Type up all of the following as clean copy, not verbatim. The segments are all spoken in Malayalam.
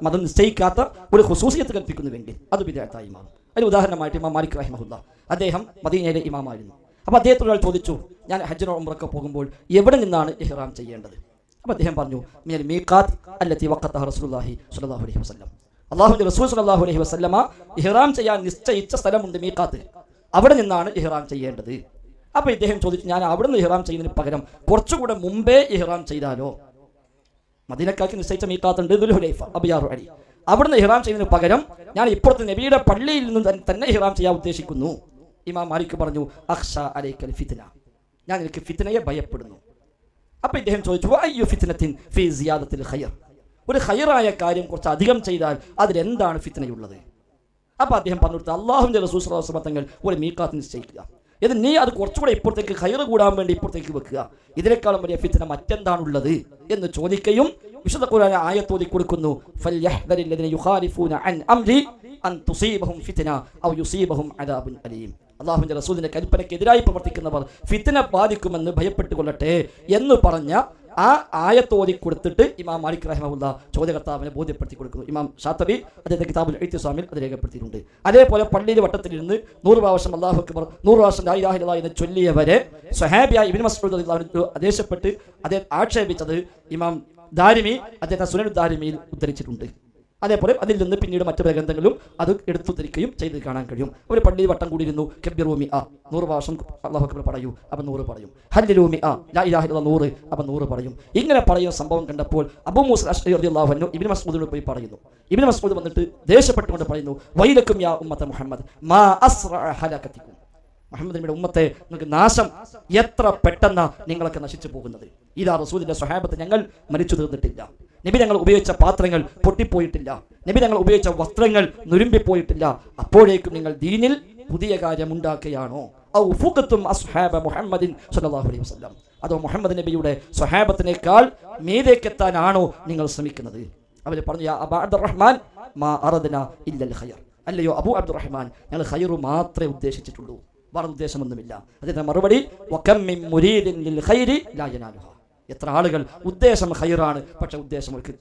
മതം നിശ്ചയിക്കാത്ത ഒരു ഖുസൂസിയത്ത് കൽപ്പിക്കുന്നുവെങ്കിൽ അത് ബിദ്അത്തായി മാറും. അതിന് ഉദാഹരണമായിട്ട് ഇമാം മാലിക് റഹിമഹുല്ലാ, അദ്ദേഹം മദീനയിലെ ഇമാമായിരുന്നു. അപ്പോൾ അദ്ദേഹത്തോട് ഒരാൾ ചോദിച്ചു, ഞാൻ ഹജ്ജിനോ ഉംറയ്ക്കോ പോകുമ്പോൾ എവിടെ നിന്നാണ് ഇഹ്റാം ചെയ്യേണ്ടത്? അപ്പോൾ അദ്ദേഹം പറഞ്ഞു, മിനൽ മീഖാത്ത് അല്ലതി വഖതഹ റസൂലുള്ളാഹി സ്വല്ലല്ലാഹു അലൈഹി വസല്ലം. അല്ലാഹുവിന്റെ റസൂൽ സ്വല്ലല്ലാഹു അലൈഹി വസല്ലമ ഇഹ്റാം ചെയ്യാൻ നിശ്ചയിച്ച സ്ഥലമുണ്ട് മീഖാത്ത്, അവിടെ നിന്നാണ് ഇഹ്റാം ചെയ്യേണ്ടത്. അപ്പോൾ ഇദ്ദേഹം ചോദിച്ചു, ഞാൻ അവിടെ നിന്ന് ഇഹ്റാം ചെയ്യുന്നതിന് പകരം കുറച്ചുകൂടെ മുമ്പേ ഇഹ്റാം ചെയ്താലോ? മദീനക്കാർക്ക് നിശ്ചയിച്ച മീഖാത്തുണ്ട് ദുൽഹുലൈഫ, അബിയാറു അലി. അവിടെ നിന്ന് ഇഹ്റാം ചെയ്യുന്നതിന് പകരം ഞാൻ ഇപ്പുറത്ത് നബിയുടെ പള്ളിയിൽ നിന്ന് തന്നെ ഇഹ്റാം ചെയ്യാൻ ഉദ്ദേശിക്കുന്നു. ഇമാം മാലിക് പറഞ്ഞു, അഖ്ഷ അലൈക്കൽ ഫിത്ന, ഞാൻ എനിക്ക് ഫിത്നയെ ഭയപ്പെടുന്നു. അപ്പോൾ ഇദ്ദേഹം ചോദിച്ചു, വഅയ്യു ഫിത്നത്തിൻ ഫീ സിയാദത്തിൽ ഖൈർ, ഒരു ഖൈറായ കാര്യം കുറച്ച് അധികം ചെയ്താൽ അതിലെന്താണ് ഫിത്നയുള്ളത്? അപ്പോൾ അദ്ദേഹം പറഞ്ഞു കൊടുത്തു, അല്ലാഹുവിൻ്റെ റസൂൽ സ്വല്ലല്ലാഹു അലൈഹി വസല്ലം തങ്ങൾ ഒരു മീഖാത്ത് നിശ്ചയിക്കുക, ഇത് നീ അത് കുറച്ചുകൂടെ ഇപ്പുറത്തേക്ക് ഖൈർ കൂടാൻ വേണ്ടി ഇപ്പുറത്തേക്ക് വെക്കുക, ഇതിനേക്കാളും വലിയ ഫിത്ന മറ്റെന്താണുള്ളത് എന്ന് ചോദിക്കുകയും വിശുദ്ധ ഖുർആൻ ആയത്തോതി കൊടുക്കുന്നു, ഫൽയഹ്ദരില്ലദീന യുഖാലിഫൂന അൻ അംരി അൻ തുസീബഹും ഫിത്ന ഔ യുസീബഹും അദാബുൻ അലീം. അല്ലാഹുവിൻ്റെ റസൂലിൻ്റെ കൽപ്പനയ്ക്കെതിരായി പ്രവർത്തിക്കുന്നവർ ഫിത്ന ബാധിക്കുമെന്ന് ഭയപ്പെട്ടുകൊള്ളട്ടെ എന്ന് പറഞ്ഞ ആ ആയത്തോതി കൊടുത്തിട്ട് ഇമാം മാലിക് റഹിമഹുല്ലാ ചോദ്യകർത്താവിനെ ബോധ്യപ്പെടുത്തി കൊടുക്കുന്നു. ഇമാം ഷാത്തബി അദ്ദേഹത്തെ കിതാബുൽ ഇഅ്തിസാമിൽ അത് രേഖപ്പെടുത്തിയിട്ടുണ്ട്. അതേപോലെ പള്ളിയിൽ വട്ടത്തിലിരുന്ന് 100 പ്രാവശ്യം അല്ലാഹു അക്ബർ 100 പ്രാവശ്യം ലാ ഇലാഹ ഇല്ലല്ലാഹ് എന്ന് ചൊല്ലിയവരെ സ്വഹാബിയായ ഇബ്നു മസ്ഊദ് റളിയല്ലാഹു അൻഹു ആദേശപ്പെട്ട് അദ്ദേഹം ആക്ഷേപിച്ചത് ഇമാം ദാരിമി അദ്ദേഹത്തെ സുനൻ ദാരിമിയിൽ ഉദ്ധരിച്ചിട്ടുണ്ട്. അതേപോലെ അതിൽ നിന്ന് പിന്നീട് മറ്റു ഗ്രന്ഥങ്ങളും അത് എടുത്തുദ്ധരിക്കുകയും ചെയ്ത് കാണാൻ കഴിയും. ഒരു പള്ളിയിൽ വട്ടം കൂടിയിരുന്നു, കബ്ബിറൂ മിഅ 100 പ്രാവശ്യം അല്ലാഹു അക്ബർ പറയൂ, അപ്പം 100 പറയും. ഹല്ലിലൂ മിഅ ലാ ഇലാഹ ഇല്ലല്ലാഹ് 100, അപ്പം 100 പറയും. ഇങ്ങനെ പറയുന്ന സംഭവം കണ്ടപ്പോൾ അബൂ മൂസ അശ്അരി റളിയല്ലാഹു അൻഹു ഇബ്നു മസ്ഊദിനോട് പോയി പറയുന്നു. ഇബ്നു മസ്ഊദ് വന്നിട്ട് ദേഷ്യപ്പെട്ടുകൊണ്ട് പറയുന്നു, വൈലക്കും യാ ഉമ്മത മുഹമ്മദ് മാ അസ്റഅ ഹലകതികും, മുഹമ്മദ് നബിയുടെ ഉമ്മത്തെ നിങ്ങൾക്ക് നാശം, എത്ര പെട്ടെന്ന് നിങ്ങളൊക്കെ നശിച്ചു പോകുന്നത്. ഇതാ റസൂലിന്റെ സ്വഹാബത്ത് ഞങ്ങൾ മരിച്ചു തീർന്നിട്ടില്ല, നബി ഞങ്ങൾ ഉപയോഗിച്ച പാത്രങ്ങൾ പൊട്ടിപ്പോയിട്ടില്ല, നബി ഞങ്ങൾ ഉപയോഗിച്ച വസ്ത്രങ്ങൾ നുരുമ്പിപ്പോയിട്ടില്ല, അപ്പോഴേക്കും നിങ്ങൾ ദീനിൽ പുതിയ കാര്യം ഉണ്ടാക്കുകയാണോ? ഔ ഫുഖത്തും അസ്ഹാബ മുഹമ്മദിൻ സ്വല്ലല്ലാഹു അലൈഹി വസല്ലം, അതോ മുഹമ്മദ് നബിയുടെ സ്വഹാബത്തിനേക്കാൾ മീതേക്കെത്താനാണോ നിങ്ങൾ ശ്രമിക്കുന്നത്? അവർ പറഞ്ഞു, യാ അബാ അബ്ദുറഹ്മാൻ മാ അറദ്ന ഇല്ലൽ ഖൈർ, അല്ലയോ അബൂ അബ്ദുറഹ്മാൻ, ഞങ്ങൾ ഖൈർ മാത്രമേ ഉദ്ദേശിച്ചിട്ടുള്ളൂ, വേറെ ഉദ്ദേശമൊന്നുമില്ല. അതിന്റെ മറുപടി, വകം മിൻ മുരീദിൻ ലിൽ ഖൈരി ലാ യനാലുഹ, എത്ര ആളുകൾ ഉദ്ദേശം ഖൈറാണ് പക്ഷെ ഉദ്ദേശം അവർക്ക്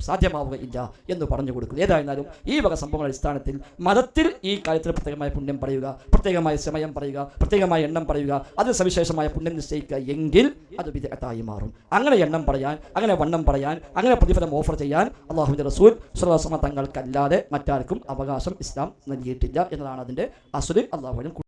സാധ്യമാവുകയില്ല എന്ന് പറഞ്ഞു കൊടുക്കുന്നു. ഏതായിരുന്നാലും ഈ വക സംഭവങ്ങളുടെ അടിസ്ഥാനത്തിൽ മതത്തിൽ ഈ കാര്യത്തിൽ പ്രത്യേകമായ പുണ്യം പറയുക, പ്രത്യേകമായ സമയം പറയുക, പ്രത്യേകമായ എണ്ണം പറയുക, അതിന് സവിശേഷമായ പുണ്യം നിശ്ചയിക്കുക എങ്കിൽ അത് ബിദ്അത്തായി മാറും. അങ്ങനെ എണ്ണം പറയാൻ, അങ്ങനെ വണ്ണം പറയാൻ, അങ്ങനെ പ്രതിഫലം ഓഫർ ചെയ്യാൻ അല്ലാഹുവിൻ്റെ റസൂൽ സ്വല്ലല്ലാഹു അലൈഹി വസല്ലം തങ്ങൾക്കല്ലാതെ മറ്റാർക്കും അവകാശം ഇസ്ലാം നൽകിയിട്ടില്ല എന്നതാണ് അതിൻ്റെ അസ്ല്. അല്ലാഹുവിനും